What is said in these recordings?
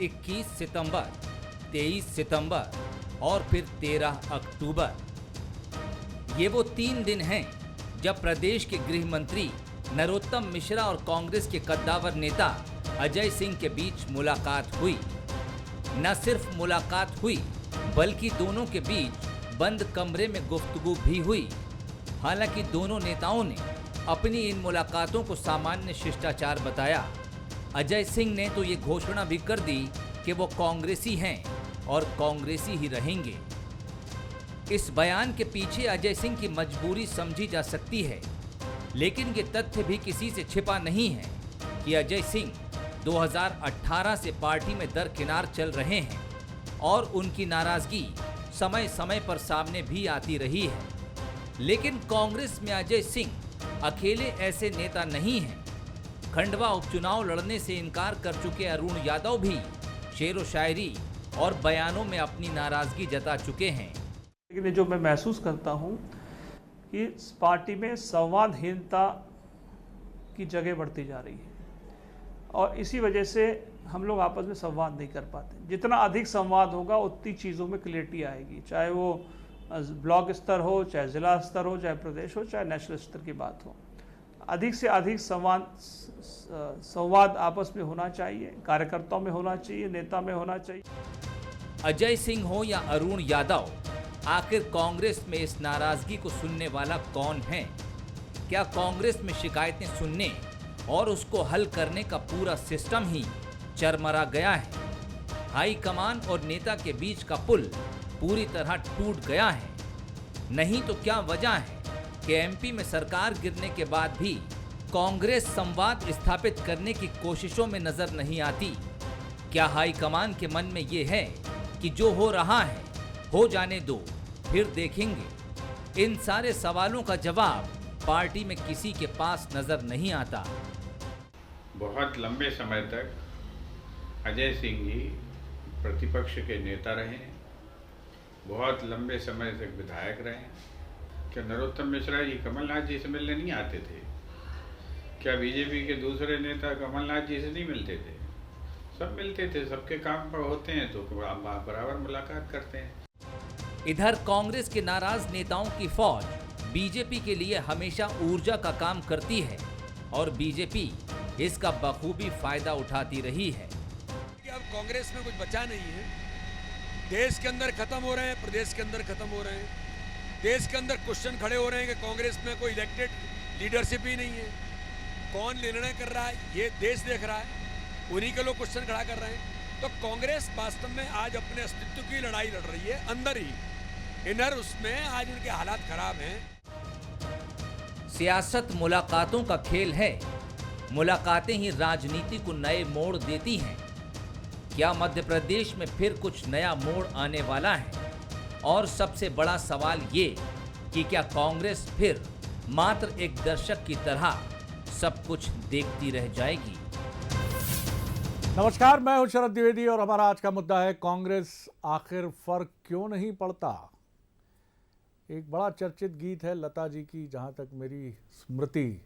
21 सितंबर, 23 सितंबर और फिर 13 अक्टूबर। ये वो 3 दिन हैं जब प्रदेश के गृह मंत्री नरोत्तम मिश्रा और कांग्रेस के कद्दावर नेता अजय सिंह के बीच मुलाकात हुई। न सिर्फ मुलाकात हुई बल्कि दोनों के बीच बंद कमरे में गुफ्तगू भी हुई। हालांकि दोनों नेताओं ने अपनी इन मुलाकातों को सामान्य शिष्टाचार बताया। अजय सिंह ने तो ये घोषणा भी कर दी कि वो कांग्रेसी हैं और कांग्रेसी ही रहेंगे। इस बयान के पीछे अजय सिंह की मजबूरी समझी जा सकती है, लेकिन ये तथ्य भी किसी से छिपा नहीं है कि अजय सिंह 2018 से पार्टी में दरकिनार चल रहे हैं और उनकी नाराजगी समय समय पर सामने भी आती रही है। लेकिन कांग्रेस में अजय सिंह अकेले ऐसे नेता नहीं हैं। खंडवा उपचुनाव लड़ने से इनकार कर चुके अरुण यादव भी शेरो शायरी और बयानों में अपनी नाराजगी जता चुके हैं। लेकिन जो मैं महसूस करता हूं कि इस पार्टी में संवादहीनता की जगह बढ़ती जा रही है और इसी वजह से हम लोग आपस में संवाद नहीं कर पाते। जितना अधिक संवाद होगा उतनी चीज़ों में क्लियरिटी आएगी, चाहे वो ब्लॉक स्तर हो, चाहे ज़िला स्तर हो, चाहे प्रदेश हो, चाहे नेशनल स्तर की बात हो। अधिक से अधिक संवाद आपस में होना चाहिए, कार्यकर्ताओं में होना चाहिए, नेता में होना चाहिए। अजय सिंह हो या अरुण यादव, आखिर कांग्रेस में इस नाराजगी को सुनने वाला कौन है? क्या कांग्रेस में शिकायतें सुनने और उसको हल करने का पूरा सिस्टम ही चरमरा गया है? हाईकमान और नेता के बीच का पुल पूरी तरह टूट गया है? नहीं तो क्या वजह है कि एमपी में सरकार गिरने के बाद भी कांग्रेस संवाद स्थापित करने की कोशिशों में नजर नहीं आती? क्या हाईकमान के मन में ये है कि जो हो रहा है हो जाने दो, फिर देखेंगे? इन सारे सवालों का जवाब पार्टी में किसी के पास नजर नहीं आता। बहुत लंबे समय तक अजय सिंह जी प्रतिपक्ष के नेता रहे, बहुत लंबे समय तक विधायक रहे। क्या नरोत्तम मिश्रा जी कमलनाथ जी से मिलने नहीं आते थे? क्या बीजेपी के दूसरे नेता कमलनाथ जी से नहीं मिलते थे? सब मिलते थे, सबके काम पर होते हैं तो बराबर मुलाकात करते हैं। इधर कांग्रेस के नाराज नेताओं की फौज बीजेपी के लिए हमेशा ऊर्जा का काम करती है और बीजेपी इसका बखूबी फायदा उठाती रही है। अब कांग्रेस में कुछ बचा नहीं है। देश के अंदर खत्म हो रहे हैं, प्रदेश के अंदर खत्म हो रहे हैं। देश के अंदर क्वेश्चन खड़े हो रहे हैं कि कांग्रेस में कोई इलेक्टेड लीडरशिप ही नहीं है। कौन निर्णय कर रहा है ये देश देख रहा है, उन्हीं के लोग क्वेश्चन खड़ा कर रहे हैं। तो कांग्रेस वास्तव में आज अपने अस्तित्व की लड़ाई लड़ रही है अंदर ही, इनर उसमें आज उनके हालात खराब हैं। सियासत मुलाकातों का खेल है। मुलाकातें ही राजनीति को नए मोड़ देती हैं। क्या मध्य प्रदेश में फिर कुछ नया मोड़ आने वाला है? और सबसे बड़ा सवाल ये कि क्या कांग्रेस फिर मात्र एक दर्शक की तरह सब कुछ देखती रह जाएगी? नमस्कार, मैं हूं शरद द्विवेदी और हमारा आज का मुद्दा है कांग्रेस आखिर फर्क क्यों नहीं पड़ता। एक बड़ा चर्चित गीत है लता जी की, जहां तक मेरी स्मृति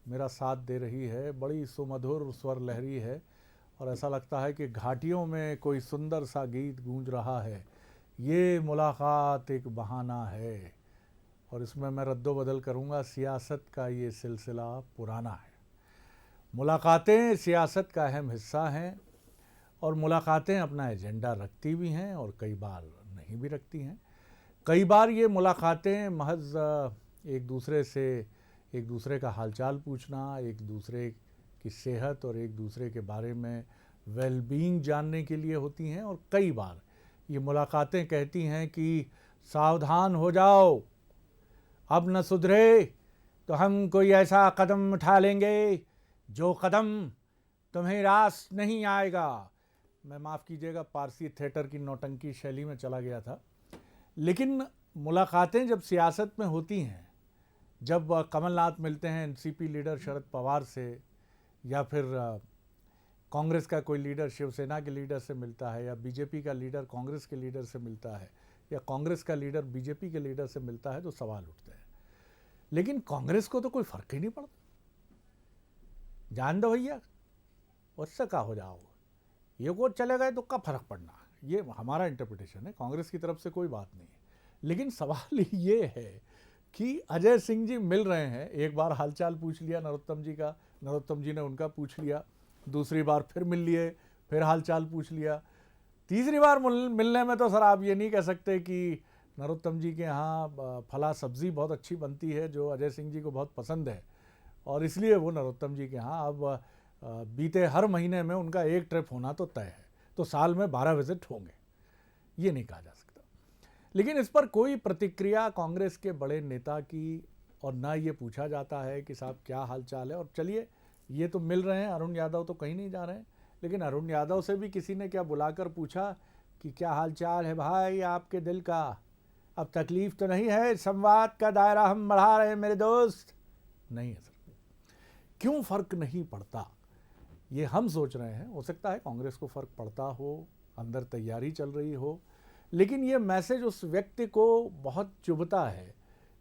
मेरा साथ दे रही है। बड़ी सुमधुर स्वर लहरी है और ऐसा लगता है कि घाटियों में कोई सुंदर सा गीत गूंज रहा है। ये मुलाकात एक बहाना है, और इसमें मैं रद्दोबदल करूंगा, सियासत का ये सिलसिला पुराना है। मुलाकातें सियासत का अहम हिस्सा हैं और मुलाकातें अपना एजेंडा रखती भी हैं और कई बार नहीं भी रखती हैं। कई बार ये मुलाकातें महज एक दूसरे का हालचाल पूछना, एक दूसरे की सेहत और एक दूसरे के बारे में वेलबींग जानने के लिए होती हैं। और कई बार ये मुलाकातें कहती हैं कि सावधान हो जाओ, अब न सुधरे तो हम कोई ऐसा कदम उठा लेंगे जो कदम तुम्हें रास नहीं आएगा। मैं माफ़ कीजिएगा, पारसी थिएटर की नौटंकी शैली में चला गया था। लेकिन मुलाकातें जब सियासत में होती हैं, जब कमलनाथ मिलते हैं एनसीपी लीडर शरद पवार से, या फिर कांग्रेस का कोई लीडर शिवसेना के लीडर से मिलता है, या बीजेपी का लीडर कांग्रेस के लीडर से मिलता है, या कांग्रेस का लीडर बीजेपी के लीडर से मिलता है, तो सवाल उठते हैं। लेकिन कांग्रेस को तो कोई फर्क ही नहीं पड़ता। जान दो भैया, उससे का हो जाओ, ये वो चले गए तो कब फर्क पड़ना, ये हमारा इंटरप्रिटेशन है, कांग्रेस की तरफ से कोई बात नहीं है। लेकिन सवाल ये है कि अजय सिंह जी मिल रहे हैं, एक बार हालचाल पूछ लिया नरोत्तम जी का, नरोत्तम जी ने उनका पूछ लिया, दूसरी बार फिर मिल लिए, फिर हालचाल पूछ लिया, तीसरी बार मिलने में तो सर आप ये नहीं कह सकते कि नरोत्तम जी के यहाँ फला सब्ज़ी बहुत अच्छी बनती है जो अजय सिंह जी को बहुत पसंद है और इसलिए वो नरोत्तम जी के यहाँ अब बीते हर महीने में उनका एक ट्रिप होना तो तय है, तो साल में 12 विजिट होंगे, ये नहीं कहा जा सकता। लेकिन इस पर कोई प्रतिक्रिया कांग्रेस के बड़े नेता की और ना ये पूछा जाता है कि साहब क्या हाल चाल है। और चलिए ये तो मिल रहे हैं, अरुण यादव तो कहीं नहीं जा रहे हैं, लेकिन अरुण यादव से भी किसी ने क्या बुलाकर पूछा कि क्या हाल चाल है भाई आपके दिल का, अब तकलीफ तो नहीं है, संवाद का दायरा हम बढ़ा रहे हैं मेरे दोस्त? नहीं है सर। क्यों फ़र्क नहीं पड़ता ये हम सोच रहे हैं। हो सकता है कांग्रेस को फ़र्क पड़ता हो, अंदर तैयारी चल रही हो, लेकिन ये मैसेज उस व्यक्ति को बहुत चुभता है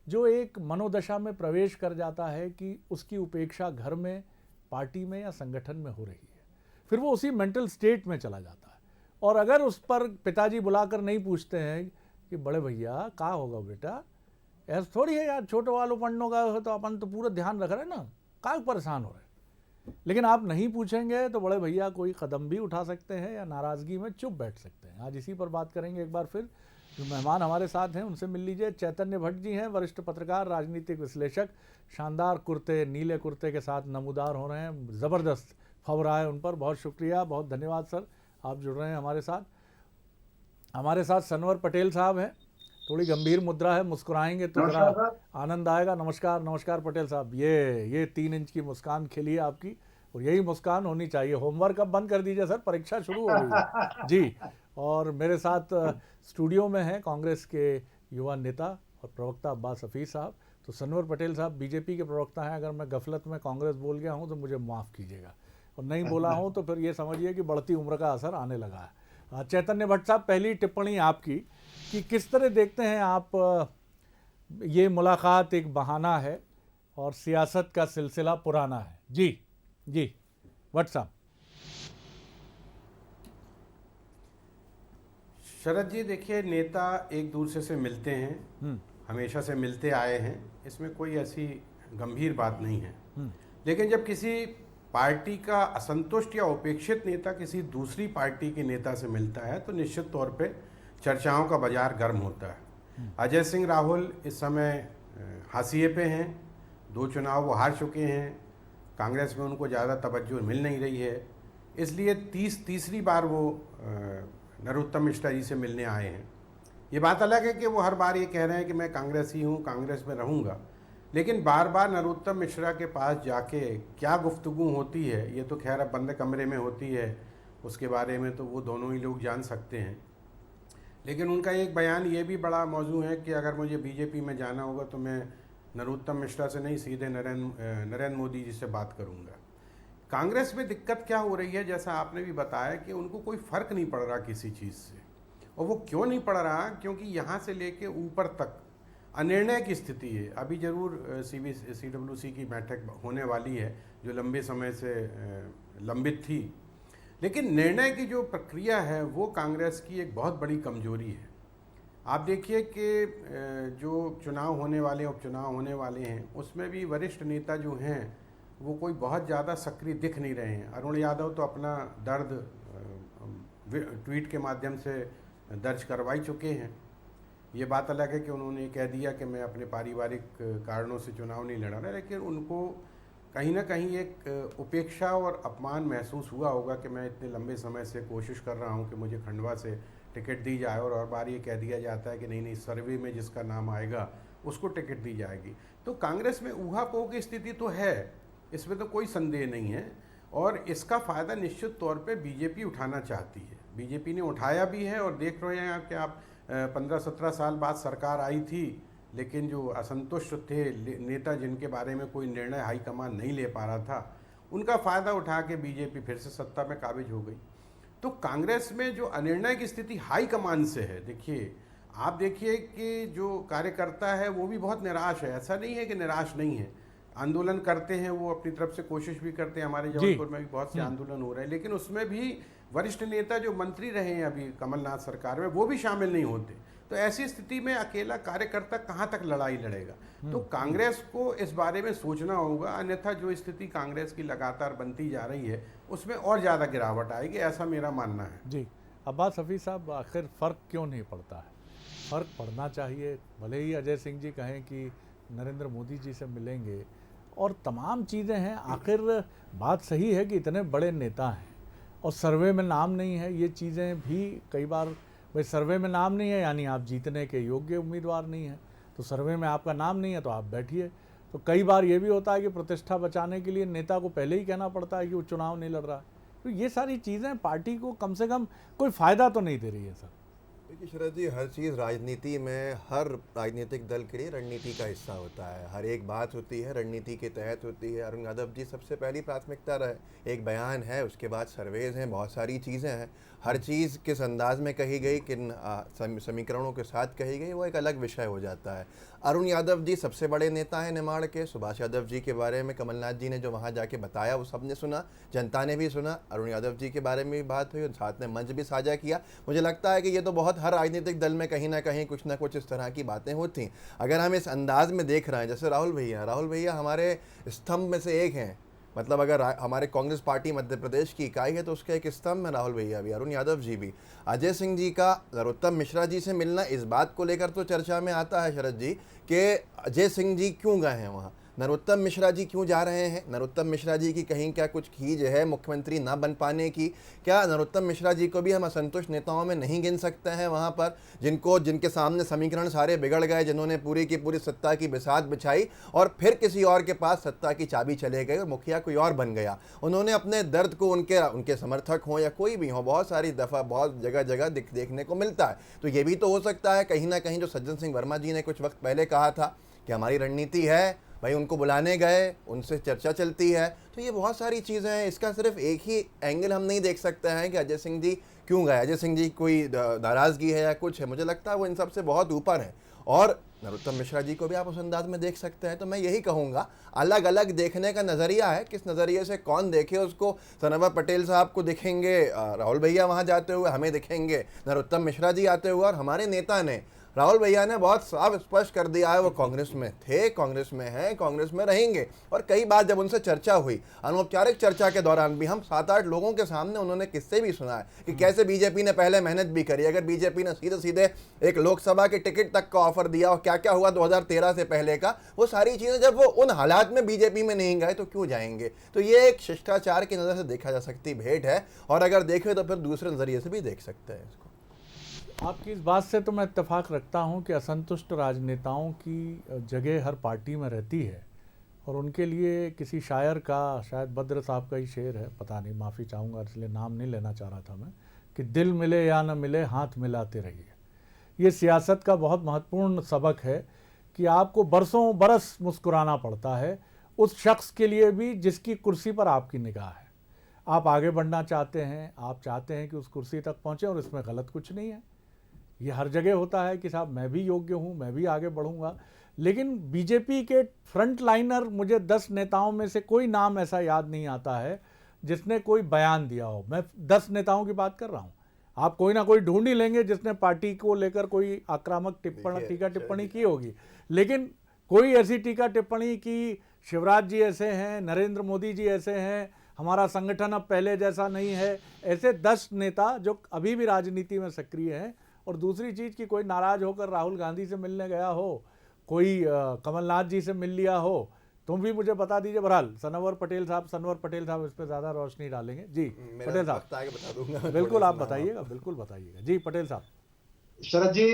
जो एक मनोदशा में प्रवेश कर जाता है कि उसकी उपेक्षा घर में, पार्टी में या संगठन में हो रही है, फिर वो उसी मेंटल स्टेट में चला जाता है। और अगर उस पर पिताजी बुलाकर नहीं पूछते हैं कि बड़े भैया क्या होगा बेटा, ऐसा थोड़ी है यार, छोटे वालों पढ़ने का हो तो अपन तो पूरा ध्यान रख रहे हैं ना, क्या परेशान हो रहे हैं। लेकिन आप नहीं पूछेंगे तो बड़े भैया कोई कदम भी उठा सकते हैं या नाराज़गी में चुप बैठ सकते हैं। आज इसी पर बात करेंगे एक बार फिर। जो मेहमान हमारे साथ हैं उनसे मिल लीजिए। चैतन्य भट्ट जी हैं, वरिष्ठ पत्रकार, राजनीतिक विश्लेषक, शानदार कुर्ते, नीले कुर्ते के साथ नमूदार हो रहे हैं, ज़बरदस्त फवरा है उन पर। बहुत शुक्रिया, बहुत धन्यवाद सर, आप जुड़ रहे हैं हमारे साथ। हमारे साथ सनवर पटेल साहब हैं, थोड़ी गंभीर मुद्रा है, मुस्कुराएंगे तो जरा आनंद आएगा। नमस्कार, नमस्कार पटेल साहब। ये 3 इंच की मुस्कान खिली है आपकी, और यही मुस्कान होनी चाहिए। होमवर्क अब बंद कर दीजिए सर, परीक्षा शुरू हो गई है जी। और मेरे साथ स्टूडियो में हैं कांग्रेस के युवा नेता और प्रवक्ता अब्बास हफीज़ साहब। तो सनवर पटेल साहब बीजेपी के प्रवक्ता हैं, अगर मैं गफलत में कांग्रेस बोल गया हूँ तो मुझे माफ़ कीजिएगा, और नहीं बोला हूँ तो फिर ये समझिए कि बढ़ती उम्र का असर आने लगा है। चैतन्य भट्ट साहब, पहली टिप्पणी आपकी कि किस तरह देखते हैं आप ये मुलाकात एक बहाना है और सियासत का सिलसिला पुराना है? जी भट्ट साहब। शरद जी, देखिए, नेता एक दूसरे से मिलते हैं, हमेशा से मिलते आए हैं, इसमें कोई ऐसी गंभीर बात नहीं है। लेकिन जब किसी पार्टी का असंतुष्ट या उपेक्षित नेता किसी दूसरी पार्टी के नेता से मिलता है तो निश्चित तौर पे चर्चाओं का बाजार गर्म होता है। अजय सिंह राहुल इस समय हाशिए पे हैं, 2 चुनाव वो हार चुके हैं, कांग्रेस में उनको ज़्यादा तवज्जो मिल नहीं रही है, इसलिए तीसरी बार वो नरोत्तम मिश्रा जी से मिलने आए हैं। ये बात अलग है कि वो हर बार ये कह रहे हैं कि मैं कांग्रेसी हूँ, कांग्रेस में रहूँगा, लेकिन बार बार नरोत्तम मिश्रा के पास जाके क्या गुफ्तगू होती है ये तो खैर अब बंद कमरे में होती है, उसके बारे में तो वो दोनों ही लोग जान सकते हैं। लेकिन उनका एक बयान ये भी बड़ा मौजू है कि अगर मुझे बीजेपी में जाना होगा तो मैं नरोत्तम मिश्रा से नहीं, सीधे नरेंद्र मोदी जी से बात करूँगा। कांग्रेस में दिक्कत क्या हो रही है, जैसा आपने भी बताया कि उनको कोई फ़र्क नहीं पड़ रहा किसी चीज़ से। और वो क्यों नहीं पड़ रहा? क्योंकि यहाँ से लेके ऊपर तक अनिर्णय की स्थिति है। अभी जरूर CWC की बैठक होने वाली है जो लंबे समय से लंबित थी, लेकिन निर्णय की जो प्रक्रिया है वो कांग्रेस की एक बहुत बड़ी कमजोरी है। आप देखिए कि जो चुनाव होने वाले, उपचुनाव होने वाले हैं, उसमें भी वरिष्ठ नेता जो हैं वो कोई बहुत ज़्यादा सक्रिय दिख नहीं रहे हैं। अरुण यादव तो अपना दर्द ट्वीट के माध्यम से दर्ज करवाई चुके हैं। ये बात अलग है कि उन्होंने कह दिया कि मैं अपने पारिवारिक कारणों से चुनाव नहीं लड़ा रहा, लेकिन उनको कहीं ना कहीं एक उपेक्षा और अपमान महसूस हुआ होगा कि मैं इतने लंबे समय से कोशिश कर रहा हूं कि मुझे खंडवा से टिकट दी जाए और हर बार ये कह दिया जाता है कि नहीं सर्वे में जिसका नाम आएगा उसको टिकट दी जाएगी। तो कांग्रेस में ऊहापोह की स्थिति तो है, इसमें तो कोई संदेह नहीं है, और इसका फ़ायदा निश्चित तौर पर बीजेपी उठाना चाहती है। बीजेपी ने उठाया भी है, और देख रहे हैं कि आप 15-17 साल बाद सरकार आई थी, लेकिन जो असंतुष्ट थे नेता, जिनके बारे में कोई निर्णय हाईकमान नहीं ले पा रहा था, उनका फ़ायदा उठा के बीजेपी फिर से सत्ता में काबिज हो गई। तो कांग्रेस में जो अनिर्णय की स्थिति हाईकमान से है, देखिए आप देखिए कि जो कार्यकर्ता है वो भी बहुत निराश है। ऐसा नहीं है कि निराश नहीं है, आंदोलन करते हैं, वो अपनी तरफ से कोशिश भी करते हैं। हमारे जबलपुर में भी बहुत से आंदोलन हो रहे हैं, लेकिन उसमें भी वरिष्ठ नेता जो मंत्री रहे हैं अभी कमलनाथ सरकार में वो भी शामिल नहीं होते, तो ऐसी स्थिति में अकेला कार्यकर्ता कहाँ तक लड़ाई लड़ेगा। तो कांग्रेस को इस बारे में सोचना होगा, अन्यथा जो स्थिति कांग्रेस की लगातार बनती जा रही है उसमें और ज़्यादा गिरावट आएगी, ऐसा मेरा मानना है। जी, अब्बास हफीज़ साहब, आखिर फ़र्क क्यों नहीं पड़ता है? फ़र्क पड़ना चाहिए। भले ही अजय सिंह जी कहें कि नरेंद्र मोदी जी से मिलेंगे और तमाम चीज़ें हैं, आखिर बात सही है कि इतने बड़े नेता हैं और सर्वे में नाम नहीं है, ये चीज़ें भी कई बार, भाई सर्वे में नाम नहीं है यानी आप जीतने के योग्य उम्मीदवार नहीं हैं, तो सर्वे में आपका नाम नहीं है तो आप बैठिए। तो कई बार ये भी होता है कि प्रतिष्ठा बचाने के लिए नेता को पहले ही कहना पड़ता है कि वो चुनाव नहीं लड़ रहा है। तो ये सारी चीज़ें पार्टी को कम से कम कोई फ़ायदा तो नहीं दे रही है सर। देखिए शरद जी, हर चीज़ राजनीति में हर राजनीतिक दल के लिए रणनीति का हिस्सा होता है। हर एक बात होती है रणनीति के तहत होती है। अरुण यादव जी सबसे पहली प्राथमिकता रहे, एक बयान है, उसके बाद सर्वेज हैं, बहुत सारी चीज़ें हैं। हर चीज़ किस अंदाज में कही गई, किन समीकरणों के साथ कही गई, वो एक अलग विषय हो जाता है। अरुण यादव जी सबसे बड़े नेता हैं निमाड़ के। सुभाष यादव जी के बारे में कमलनाथ जी ने जो वहाँ जाके बताया वो सबने सुना, जनता ने भी सुना। अरुण यादव जी के बारे में भी बात हुई और साथ में मंच भी साझा किया। मुझे लगता है कि ये तो बहुत हर राजनीतिक दल में कहीं ना कहीं कुछ ना कुछ इस तरह की बातें होती हैं। अगर हम इस अंदाज में देख रहे हैं, जैसे राहुल भैया हमारे स्तंभ में से एक हैं, मतलब अगर हमारे कांग्रेस पार्टी मध्य प्रदेश की इकाई है तो उसके एक स्तंभ में राहुल भैया भी, अरुण यादव जी भी। अजय सिंह जी का नरोत्तम मिश्रा जी से मिलना, इस बात को लेकर तो चर्चा में आता है शरद जी कि अजय सिंह जी क्यों गए हैं वहाँ, नरोत्तम मिश्रा जी क्यों जा रहे हैं। नरोत्तम मिश्रा जी की कहीं क्या कुछ खींच है मुख्यमंत्री ना बन पाने की? क्या नरोत्तम मिश्रा जी को भी हम असंतुष्ट नेताओं में नहीं गिन सकते हैं वहाँ पर, जिनके सामने समीकरण सारे बिगड़ गए, जिन्होंने पूरी की पूरी सत्ता की बिसात बिछाई और फिर किसी और के पास सत्ता की चाबी चले गई और मुखिया कोई और बन गया। उन्होंने अपने दर्द को उनके समर्थक हों या कोई भी हो, बहुत सारी दफ़ा बहुत जगह जगह देखने को मिलता है। तो ये भी तो हो सकता है कहीं ना कहीं जो सज्जन सिंह वर्मा जी ने कुछ वक्त पहले कहा था कि हमारी रणनीति है भाई, उनको बुलाने गए, उनसे चर्चा चलती है। तो ये बहुत सारी चीज़ें हैं, इसका सिर्फ एक ही एंगल हम नहीं देख सकते हैं कि अजय सिंह जी क्यों गए, अजय सिंह जी कोई नाराज़गी है या कुछ है। मुझे लगता है वो इन सब से बहुत ऊपर है और नरोत्तम मिश्रा जी को भी आप उस अंदाज में देख सकते हैं। तो मैं यही कहूँगा, अलग अलग देखने का नज़रिया है, किस नज़रिए से कौन देखे उसको। सनवर पटेल साहब को दिखेंगे राहुल भैया वहाँ जाते हुए, हमें दिखेंगे नरोत्तम मिश्रा जी आते हुए, और हमारे नेता ने राहुल भैया ने बहुत साफ स्पष्ट कर दिया है वो कांग्रेस में थे, कांग्रेस में हैं, कांग्रेस में रहेंगे। और कई बार जब उनसे चर्चा हुई, अनौपचारिक चर्चा के दौरान भी हम 7-8 लोगों के सामने उन्होंने किस्से भी सुना है कि कैसे बीजेपी ने पहले मेहनत भी करी। अगर बीजेपी ने सीधे सीधे एक लोकसभा के टिकट तक का ऑफर दिया और क्या क्या हुआ 2013 से पहले का, वो सारी चीज़ें जब वो उन हालात में बीजेपी में नहीं गए तो क्यों जाएंगे। तो ये एक शिष्टाचार की नज़र से देखा जा सकती भेंट है, और अगर देखें तो फिर दूसरे नज़रिए से भी देख सकते हैं इसको। आपकी इस बात से तो मैं इत्तेफाक रखता हूं कि असंतुष्ट राजनेताओं की जगह हर पार्टी में रहती है, और उनके लिए किसी शायर का, शायद बद्र साहब का ही शेर है, पता नहीं, माफ़ी चाहूँगा इसलिए नाम नहीं लेना चाह रहा था मैं, कि दिल मिले या न मिले हाथ मिलाते रहिए। ये सियासत का बहुत महत्वपूर्ण सबक है कि आपको बरसों बरस मुस्कुराना पड़ता है उस शख्स के लिए भी जिसकी कुर्सी पर आपकी निगाह है। आप आगे बढ़ना चाहते हैं, आप चाहते हैं कि उस कुर्सी तक पहुँचें, और इसमें गलत कुछ नहीं है। ये हर जगह होता है कि साहब मैं भी योग्य हूँ, मैं भी आगे बढ़ूँगा। लेकिन बीजेपी के फ्रंट लाइनर, मुझे 10 नेताओं में से कोई नाम ऐसा याद नहीं आता है जिसने कोई बयान दिया हो। मैं 10 नेताओं की बात कर रहा हूँ, आप कोई ना कोई ढूंढ ही लेंगे जिसने पार्टी को लेकर कोई आक्रामक टीका टिप्पणी की होगी, लेकिन कोई ऐसी टीका टिप्पणी की शिवराज जी ऐसे हैं, नरेंद्र मोदी जी ऐसे हैं, हमारा संगठन अब पहले जैसा नहीं है, ऐसे 10 नेता जो अभी भी राजनीति में सक्रिय हैं। और दूसरी चीज़ कि कोई नाराज़ होकर राहुल गांधी से मिलने गया हो, कोई कमलनाथ जी से मिल लिया हो, तुम भी मुझे बता दीजिए। बहरहाल सनवर पटेल साहब इस पर ज़्यादा रोशनी डालेंगे। जी पटेल साहब बता दूंगा। बिल्कुल आप बताइएगा, बिल्कुल बताइएगा। जी पटेल साहब। शरद जी,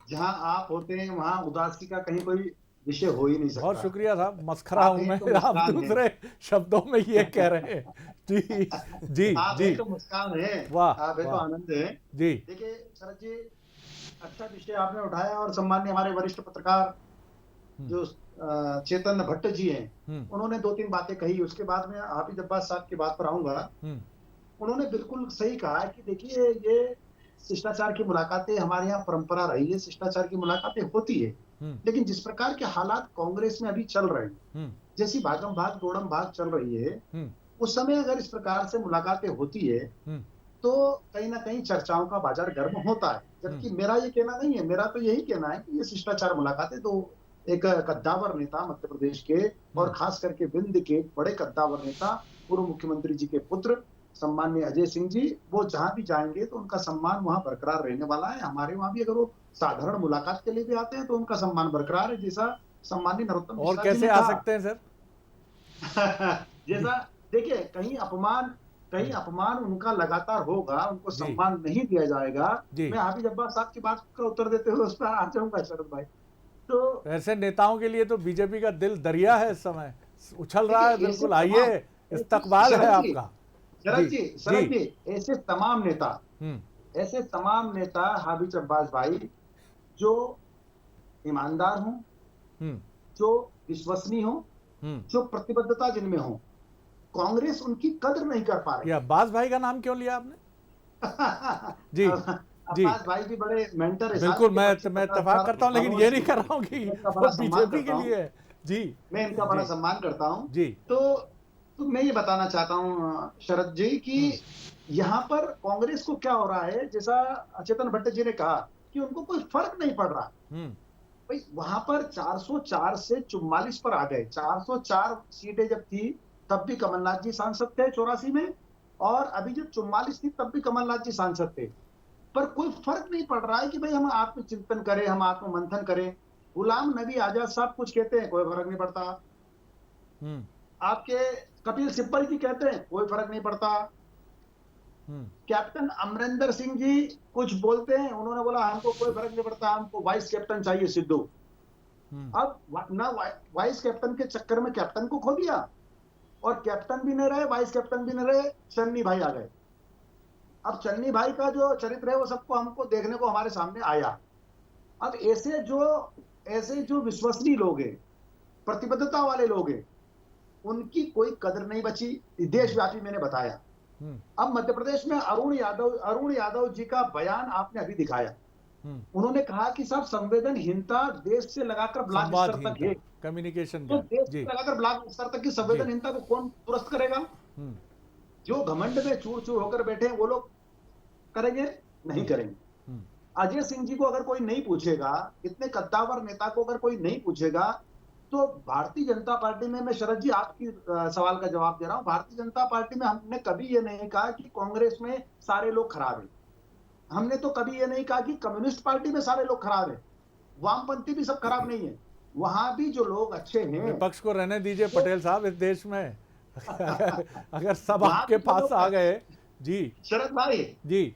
जहां आप होते हैं वहां उदासी का कहीं कोई विषय हो ही नहीं सकता। बहुत शुक्रिया साहब, मस्खरा हूं मैं, आप दूसरे शब्दों में ये कह रहे हैं। जी जी जी, तो मुस्कान है, वाह, आप तो आनंद है जी। देखिए शरद जी, अच्छा विषय आपने उठाया, और सम्मान्य हमारे वरिष्ठ पत्रकार जो चेतन भट्ट जी हैं, उन्होंने 2-3 बातें कही। उसके बाद में हाफिज अब्बास साहब की बात पर आऊंगा। उन्होंने बिल्कुल सही कहा कि देखिए, ये शिष्टाचार की मुलाकातें हमारे यहाँ परंपरा रही है, शिष्टाचार की मुलाकातें होती है, लेकिन जिस प्रकार के हालात कांग्रेस में अभी चल रहे हैं, जैसी भागम भाग दौड़म भाग चल रही है, उस समय अगर इस प्रकार से मुलाकातें होती है तो कहीं ना कहीं चर्चाओं का बाजार गर्म होता है। जबकि मेरा ये कहना नहीं है, मेरा तो यही कहना है कि ये शिष्टाचार मुलाकातें तो एक कद्दावर नेता मध्य प्रदेश के और खास करके विंध्य के बड़े कद्दावर नेता पूर्व मुख्यमंत्री जी के पुत्र सम्माननीय अजय सिंह जी, वो जहां भी जाएंगे तो उनका सम्मान वहां बरकरार रहने वाला है। हमारे वहां भी अगर वो साधारण मुलाकात के लिए भी आते हैं तो उनका सम्मान बरकरार है, जैसा सम्माननीय नरोत्तम और मिश्रा जी कैसे ने आ कहा। सकते हैं सर? जैसा देखिए, कहीं अपमान उनका लगातार होगा, उनको सम्मान नहीं दिया जाएगा। मैं हाफिज अब्बास साहब की बात का उत्तर देते हुए उस पर आ जाऊंगा शरद भाई। तो ऐसे नेताओं के लिए तो बीजेपी का दिल दरिया है, इस समय उछल रहा है, बिल्कुल आइए, इस्तकबाल है आपका। शरद जी, ऐसे तमाम नेता हाफिज अब्बास भाई जो ईमानदार हों, जो विश्वसनीय हो, जो प्रतिबद्धता जिनमें हो, कांग्रेस उनकी कदर नहीं कर पा रही। अब्बास भाई का नाम क्यों लिया आपने? जी अब्बास भाई भी बड़े मेंटर है। बिल्कुल, मैं इत्तेफाक करता हूं, लेकिन ये नहीं कर रहा हूं कि बीजेपी के लिए है। जी, मैं इनका बड़ा सम्मान करता हूं। जी, तो मैं ये बताना चाहता हूं शरद जी कि यहाँ पर कांग्रेस को क्या हो रहा है, जैसा चेतन भट्ट जी ने कहा कि उनको कोई फर्क नहीं पड़ रहा। भाई वहां पर 404 से 44 पर आ गए। 404 सीटें जब थी तब भी कमलनाथ जी सांसद थे 84 में, और अभी जब 44 थी तब भी कमलनाथ जी सांसद थे। पर कोई फर्क नहीं पड़ रहा है कि भाई हम आत्मचिंतन करें, हम आत्ममंथन करें। गुलाम नबी आजाद साहब कुछ कहते हैं, कोई फर्क नहीं पड़ता। आपके कपिल सिब्बल जी कहते हैं, कोई फर्क नहीं पड़ता। कैप्टन अमरिंदर सिंह जी कुछ बोलते हैं, उन्होंने बोला हमको कोई फर्क नहीं पड़ता, हमको वाइस कैप्टन चाहिए सिद्धू। अब ना वाइस कैप्टन के चक्कर में कैप्टन को खो दिया, और कैप्टन भी नहीं रहे, वाइस कैप्टन भी नहीं रहे, चन्नी भाई आ गए। अब चन्नी भाई का जो चरित्र है वो सबको हमको देखने को हमारे सामने आया। अब ऐसे जो विश्वसनीय लोग हैं, प्रतिबद्धता वाले लोग हैं, उनकी कोई कदर नहीं बची। देशव्यापी मैंने बताया। अब मध्य प्रदेश में अरुण यादव जी का बयान आपने अभी दिखाया। उन्होंने कहा कि साहब संवेदनहीनता देश से लगाकर ब्लॉक स्तर तक है, कम्युनिकेशन, तो देश से लगाकर ब्लॉक स्तर तक की संवेदनहीनता को कौन दुरुस्त करेगा? जो घमंड में चूर चूर होकर बैठे हैं वो लोग करेंगे? नहीं करेंगे। अजय सिंह जी को अगर कोई नहीं पूछेगा, इतने कद्दावर नेता को अगर कोई नहीं पूछेगा, तो भारतीय जनता पार्टी में, मैं शरद जी आपकी सवाल का जवाब दे रहा हूं, भारतीय जनता पार्टी में हमने कभी ये नहीं कहा कि कांग्रेस में सारे लोग खराब हैं। हमने तो कभी ये नहीं कहा कि कम्युनिस्ट पार्टी में सारे लोग खराब हैं। वामपंथी भी सब खराब नहीं है, वहां भी जो लोग अच्छे हैं। विपक्ष को रहने दीजिए पटेल साहब, इस देश में अगर सब आपके पास आ गए। जी शरद भाई जी,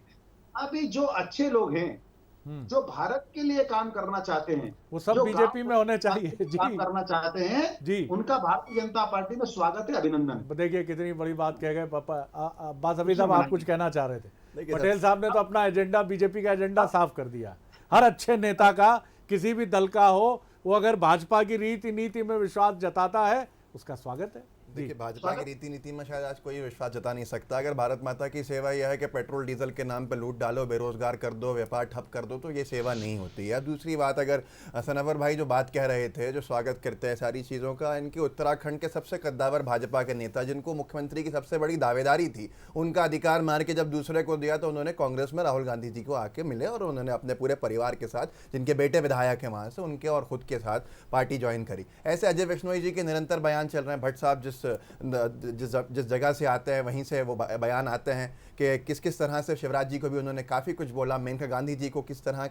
अभी जो अच्छे लोग हैं, जो भारत के लिए काम करना चाहते हैं, वो सब बीजेपी में होने चाहिए। जी, काम करना चाहते हैं जी, उनका भारतीय जनता पार्टी में स्वागत है, अभिनंदन। देखिए कितनी बड़ी बात कह गए पापा। अब्बास हफीज साहब, आप कुछ कहना चाह रहे थे? पटेल साहब ने तो अपना एजेंडा, बीजेपी का एजेंडा साफ कर दिया। हर अच्छे नेता का, किसी भी दल का हो, वो अगर भाजपा की रीति नीति में विश्वास जताता है, उसका स्वागत है। देखिए, भाजपा की रीति नीति में शायद आज कोई विश्वास जता नहीं सकता। अगर भारत माता की सेवा यह है कि पेट्रोल डीजल के नाम पर लूट डालो, बेरोजगार कर दो, व्यापार ठप कर दो, तो ये सेवा नहीं होती है। दूसरी बात, अगर सनवर भाई जो बात कह रहे थे, जो स्वागत करते हैं सारी चीज़ों का, इनके उत्तराखंड के सबसे कद्दावर भाजपा के नेता, जिनको मुख्यमंत्री की सबसे बड़ी दावेदारी थी, उनका अधिकार मार के जब दूसरे को दिया, तो उन्होंने कांग्रेस में राहुल गांधी जी को आके मिले और उन्होंने अपने पूरे परिवार के साथ, जिनके बेटे विधायक हैं वहाँ से, उनके और खुद के साथ पार्टी ज्वाइन करी। ऐसे अजय बिश्नोई जी के निरंतर बयान चल रहे हैं। भट्ट साहब जिस जगह से आते हैं वहीं से वो बयान आते हैं कि किस किस तरह से शिवराज जी को भी उन्होंने काफ़ी कुछ बोला, मेनका गांधी जी को किस तरह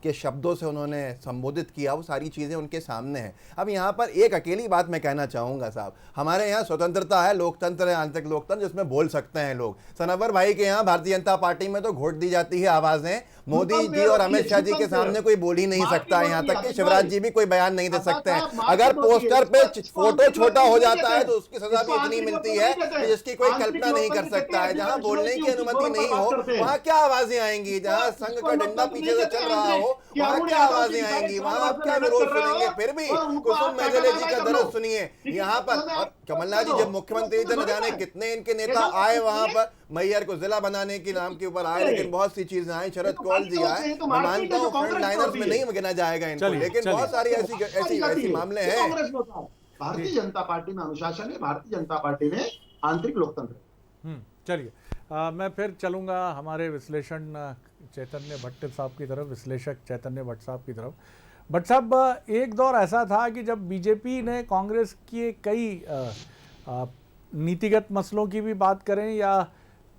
के शब्दों से उन्होंने संबोधित किया, वो सारी चीज़ें उनके सामने हैं। अब यहाँ पर एक अकेली बात मैं कहना चाहूँगा साहब, हमारे यहाँ स्वतंत्रता है, लोकतंत्र है, आंतरिक लोकतंत्र, जिसमें बोल सकते हैं लोग। सनवर भाई के यहाँ भारतीय जनता पार्टी में तो घोट दी जाती है आवाज़ें। मोदी जी और अमित शाह जी के सामने कोई बोल ही नहीं सकता है, यहाँ तक कि शिवराज जी भी कोई बयान नहीं दे सकते हैं। अगर पोस्टर पे फोटो छोटा हो जाता है तो उसकी सजा भी इतनी मिलती है कि जिसकी कोई कल्पना नहीं कर सकता है। जहां बोलने की अनुमति नहीं हो वहां क्या आवाजें आएंगी? जहां संघ का डंडा पीछे से चल रहा हो वहां क्या आवाजें आएंगी? वहां आप क्या विरोध सुनेंगे? फिर भी कुसुम मेघले जी का दर्द सुनिए यहाँ पर। और कमलनाथ जी जब मुख्यमंत्री थे, न जाने कितने इनके नेता आए वहां पर, मैयर को जिला बनाने के नाम के ऊपर आए, लेकिन बहुत सी चीजें आई, शरद कौल जी आए, मैं मानता हूँ फ्रंट लाइनर्स में नहीं गिना जाएगा इनको, लेकिन बहुत सारी ऐसी मामले हैं। भारतीय जनता पार्टी में अनुशासन है, भारतीय जनता पार्टी में आंतरिक लोकतंत्र। चलिए, मैं फिर चलूँगा हमारे विश्लेषण चैतन्य भट्ट साहब की तरफ, विश्लेषक चैतन्य भट्ट साहब की तरफ। भट्ट साहब, एक दौर ऐसा था कि जब बीजेपी ने कांग्रेस की कई नीतिगत मसलों की भी बात करें या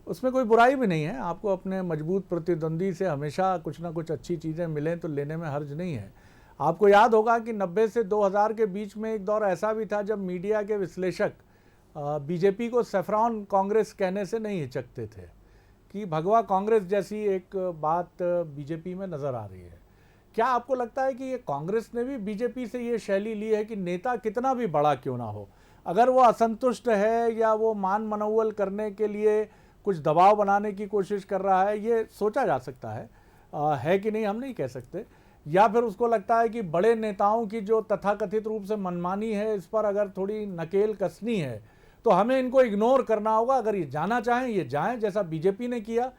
उसमें कोई बुराई भी नहीं है, आपको अपने मजबूत प्रतिद्वंदी से हमेशा कुछ ना कुछ अच्छी चीज़ें मिलें तो लेने में हर्ज नहीं है। आपको याद होगा कि 90 से 2000 के बीच में एक दौर ऐसा भी था जब मीडिया के विश्लेषक बीजेपी को सैफरॉन कांग्रेस कहने से नहीं हिचकते थे कि भगवा कांग्रेस जैसी एक बात बीजेपी में नज़र आ रही है। क्या आपको लगता है कि ये कांग्रेस ने भी बीजेपी से ये शैली ली है कि नेता कितना भी बड़ा क्यों ना हो, अगर वो असंतुष्ट है या वो मान मनोवल करने के लिए कुछ दबाव बनाने की कोशिश कर रहा है, ये सोचा जा सकता है कि नहीं हम नहीं कह सकते, या फिर उसको लगता है कि बड़े नेताओं की जो तथाकथित रूप से मनमानी है इस पर अगर थोड़ी नकेल कसनी है तो हमें इनको इग्नोर करना होगा, अगर ये जाना चाहें ये जाएं, जैसा बीजेपी ने किया।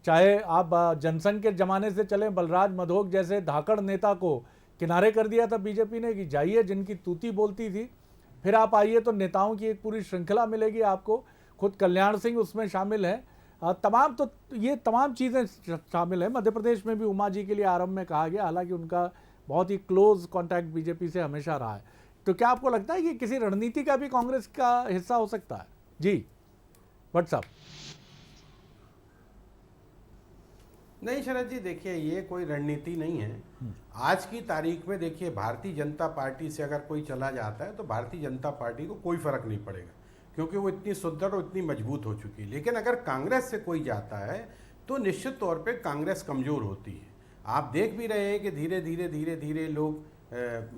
चाहे आप जनसंघ के ज़माने से चलें, बलराज मधोक जैसे धाकड़ नेता को किनारे कर दिया था बीजेपी ने कि जाइए, जिनकी तूती बोलती थी, फिर आप आइए तो नेताओं की एक पूरी श्रृंखला मिलेगी आपको, खुद कल्याण सिंह उसमें शामिल है, ये तमाम चीज़ें शामिल हैं। मध्य प्रदेश में भी उमा जी के लिए आरंभ में कहा गया, हालांकि उनका बहुत ही क्लोज कॉन्टैक्ट बीजेपी से हमेशा रहा है। तो क्या आपको लगता है कि किसी रणनीति का भी कांग्रेस का हिस्सा हो सकता है? जी भट्ट साहब। नहीं शरद जी, देखिए ये कोई रणनीति नहीं है। आज की तारीख में देखिए भारतीय जनता पार्टी से अगर कोई चला जाता है तो भारतीय जनता पार्टी को कोई फर्क नहीं पड़ेगा, क्योंकि वो इतनी सुदृढ़ और इतनी मजबूत हो चुकी है। लेकिन अगर कांग्रेस से कोई जाता है तो निश्चित तौर पे कांग्रेस कमज़ोर होती है। आप देख भी रहे हैं कि धीरे धीरे लोग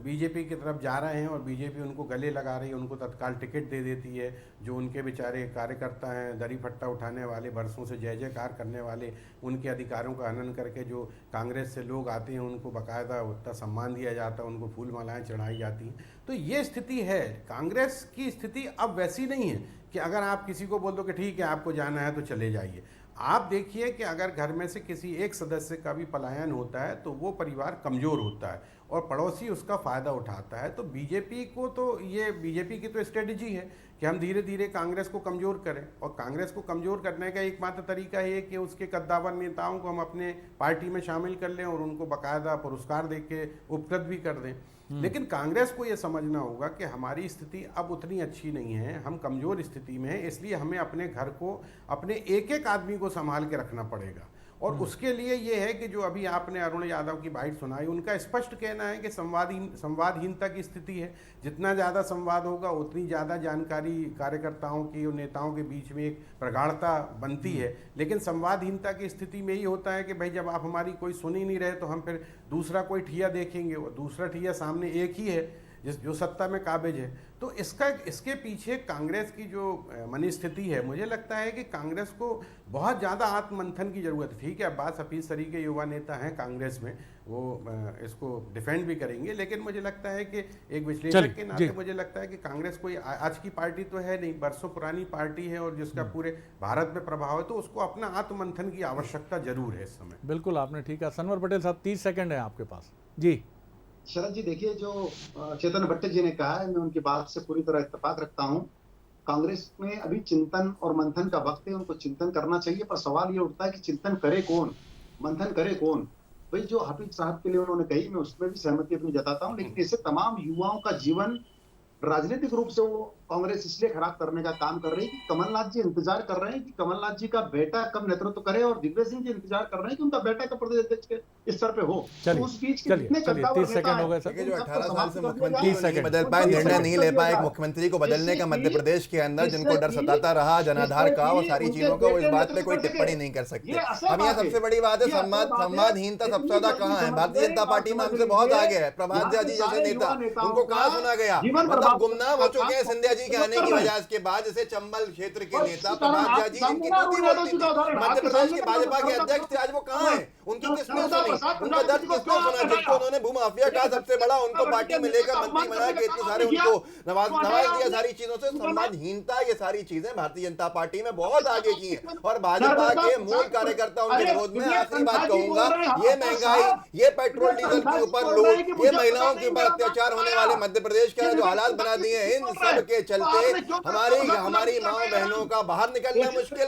बीजेपी की तरफ जा रहे हैं और बीजेपी उनको गले लगा रही है, उनको तत्काल टिकट दे देती है। जो उनके बेचारे कार्यकर्ता हैं, दरी फट्टा उठाने वाले, बरसों से जय जयकार करने वाले, उनके अधिकारों का हनन करके जो कांग्रेस से लोग आते हैं उनको बाकायदा उतना सम्मान दिया जाता है, उनको फूल मालाएं चढ़ाई जाती हैं। तो ये स्थिति है। कांग्रेस की स्थिति अब वैसी नहीं है कि अगर आप किसी को बोल दो कि ठीक है आपको जाना है तो चले जाइए। आप देखिए कि अगर घर में से किसी एक सदस्य का भी पलायन होता है तो वो परिवार कमज़ोर होता है और पड़ोसी उसका फ़ायदा उठाता है। तो बीजेपी को तो ये बीजेपी की तो स्ट्रेटजी है कि हम धीरे धीरे कांग्रेस को कमज़ोर करें, और कांग्रेस को कमज़ोर करने का एकमात्र तरीका ये है कि उसके कद्दावर नेताओं को हम अपने पार्टी में शामिल कर लें और उनको बाकायदा पुरस्कार दे के उपकृत भी कर दें। लेकिन कांग्रेस को ये समझना होगा कि हमारी स्थिति अब उतनी अच्छी नहीं है, हम कमज़ोर स्थिति में हैं, इसलिए हमें अपने घर को, अपने एक एक आदमी को संभाल के रखना पड़ेगा। और उसके लिए ये है कि जो अभी आपने अरुण यादव की बाइट सुनाई, उनका स्पष्ट कहना है कि संवादहीनता की स्थिति है। जितना ज़्यादा संवाद होगा उतनी ज़्यादा जानकारी कार्यकर्ताओं की और नेताओं के बीच में एक प्रगाढ़ता बनती है। लेकिन संवादहीनता की स्थिति में ही होता है कि भाई जब आप हमारी कोई सुन ही नहीं रहे तो हम फिर दूसरा कोई ठिया देखेंगे, और दूसरा ठिया सामने एक ही है जो सत्ता में काबिज है। तो इसके पीछे कांग्रेस की जो मनस्थिति है, मुझे लगता है कि कांग्रेस को बहुत ज़्यादा आत्ममंथन की ज़रूरत है। ठीक है, अब्बास हफीज़ सरी के युवा नेता हैं कांग्रेस में, वो इसको डिफेंड भी करेंगे, लेकिन मुझे लगता है कि एक विश्लेषक के नाते मुझे लगता है कि कांग्रेस कोई आज की पार्टी तो है नहीं, बरसों पुरानी पार्टी है और जिसका पूरे भारत में प्रभाव है, तो उसको अपना आत्ममंथन की आवश्यकता जरूर है इस समय। बिल्कुल, आपने ठीक है। सनवर पटेल साहब 30 सेकंड है आपके पास। जी शरद जी, देखिए जो चेतन भट्ट जी ने कहा है, मैं उनकी बात से पूरी तरह इत्तेफाक रखता हूं। कांग्रेस में अभी चिंतन और मंथन का वक्त है, उनको चिंतन करना चाहिए, पर सवाल ये उठता है कि चिंतन करे कौन, मंथन करे कौन। भाई जो हाफिज साहब के लिए उन्होंने कही, मैं उसमें भी सहमति अपनी जताता हूँ, लेकिन इससे तमाम युवाओं का जीवन राजनीतिक रूप से वो कांग्रेस इसलिए खराब करने का काम कर रही है कि कमलनाथ जी इंतजार कर रहे हैं कि कमलनाथ जी का बेटा कब नेतृत्व करे, और दिग्विजय सिंह जी इंतजार कर रहे हैं कि उनका बेटा कब प्रदेश अध्यक्ष के स्तर पे हो। तो उस बीच के कितने 30 सेकंड हो गए सर। जो 18 साल से मुख्यमंत्री नहीं बदल पाए, निर्णय नहीं ले पाए मुख्यमंत्री को बदलने का मध्य प्रदेश के अंदर, जिनको डर सताता रहा जनाधार का और सारी चीजों का, वो इस बात पे कोई टिप्पणी नहीं कर सकते। अब यहाँ सबसे बड़ी बात है संवादहीनता सबसे ज्यादा कहाँ है? भारतीय जनता पार्टी में हमसे बहुत आगे है। प्रभात झा जी जैसे नेता, उनको कहाँ सुना गया? मतलब गुमनाम हो चुके हैं सिंधिया जी के आने की वजह के बाद। जैसे चंबल क्षेत्र के नेता प्रभात झा जी, जिनकी तूती बोलती थी, मध्य प्रदेश के भाजपा के अध्यक्ष थे, आज वो कहाँ हैं? उनकी किसने सुनी? उनका दर्द किसने सुना? जिनको उन्होंने भूमाफिया कहा सबसे बड़ा, उनको पार्टी में लेकर मंत्री बना के इतने सारे उनको नवाज दिया सारी चीजों से। संवादहीनता, ये सारी चीजें भारतीय जनता पार्टी में बहुत आगे की है, और भाजपा के मूल कार्यकर्ता उनके विरोध में। आखिरी बात कहूंगा, ये महंगाई, ये पेट्रोल डीजल के ऊपर लूट, ये महिलाओं के ऊपर अत्याचार होने वाले मध्य प्रदेश के जो हालात बना दिए, इन सब के चलते हमारी माँ बहनों का बाहर निकलना मुश्किल,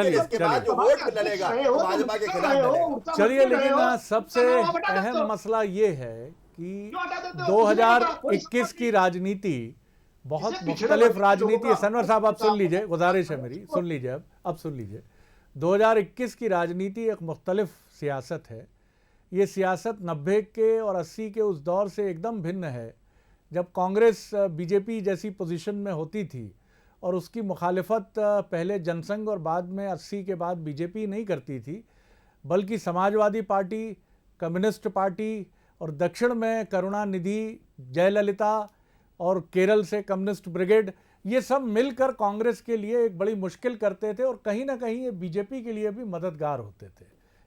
इसके बाद जो वोट लड़ेगा वो भाजपा के खिलाफ लड़ेगा। चलिए, लेकिन सबसे अहम मसला ये है कि 2021 की राजनीति बहुत मुख्तलिफ राजनीति है। सनवर साहब आप सुन लीजिए, गुजारिश है मेरी, सुन लीजिए, अब सुन लीजिए। 2021 की राजनीति एक मुख्तलिफ सियासत है। ये सियासत 90 के और 80 के उस दौर से एकदम भिन्न है जब कांग्रेस बीजेपी जैसी पोजीशन में होती थी और उसकी मुखालिफत पहले जनसंघ और बाद में 80 के बाद बीजेपी नहीं करती थी, बल्कि समाजवादी पार्टी, कम्युनिस्ट पार्टी और दक्षिण में करुणानिधि, जयललिता और केरल से कम्युनिस्ट ब्रिगेड, ये सब मिलकर कांग्रेस के लिए एक बड़ी मुश्किल करते थे और कहीं ना कहीं ये बीजेपी के लिए भी मददगार होते थे।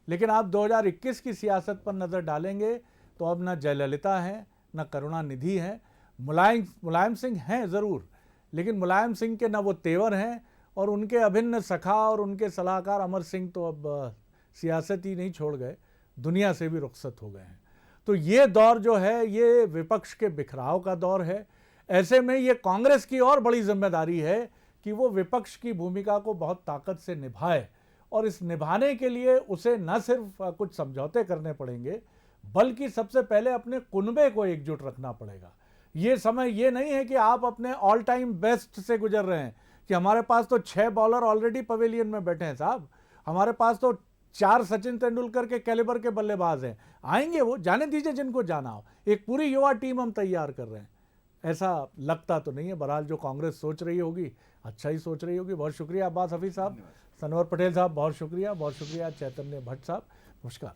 लेकिन आप 2021 की सियासत पर नज़र डालेंगे तो अब ना जयललिता हैं, ना करुणानिधि हैं, मुलायम सिंह हैं ज़रूर, लेकिन मुलायम सिंह के ना वो तेवर हैं और उनके अभिन्न सखा और उनके सलाहकार अमर सिंह तो अब सियासत ही नहीं छोड़ गए, दुनिया से भी रुखसत हो गए हैं। तो ये दौर जो है ये विपक्ष के बिखराव का दौर है। ऐसे में ये कांग्रेस की और बड़ी जिम्मेदारी है कि वो विपक्ष की भूमिका को बहुत ताकत से निभाए और इस निभाने के लिए उसे न सिर्फ कुछ समझौते करने पड़ेंगे बल्कि सबसे पहले अपने कुनबे को एकजुट रखना पड़ेगा। ये समय ये नहीं है कि आप अपने ऑल टाइम बेस्ट से गुजर रहे हैं कि हमारे पास तो 6 बॉलर ऑलरेडी पवेलियन में बैठे हैं साहब, हमारे पास तो 4 सचिन तेंदुलकर के कैलिबर के बल्लेबाज हैं, आएंगे वो, जाने दीजिए जिनको जाना हो, एक पूरी युवा टीम हम तैयार कर रहे हैं। ऐसा लगता तो नहीं है। बहरहाल जो कांग्रेस सोच रही होगी अच्छा ही सोच रही होगी। बहुत शुक्रिया अब्बास हफीज साहब, सनवर पटेल साहब बहुत शुक्रिया, चैतन्य भट्ट साहब, नमस्कार।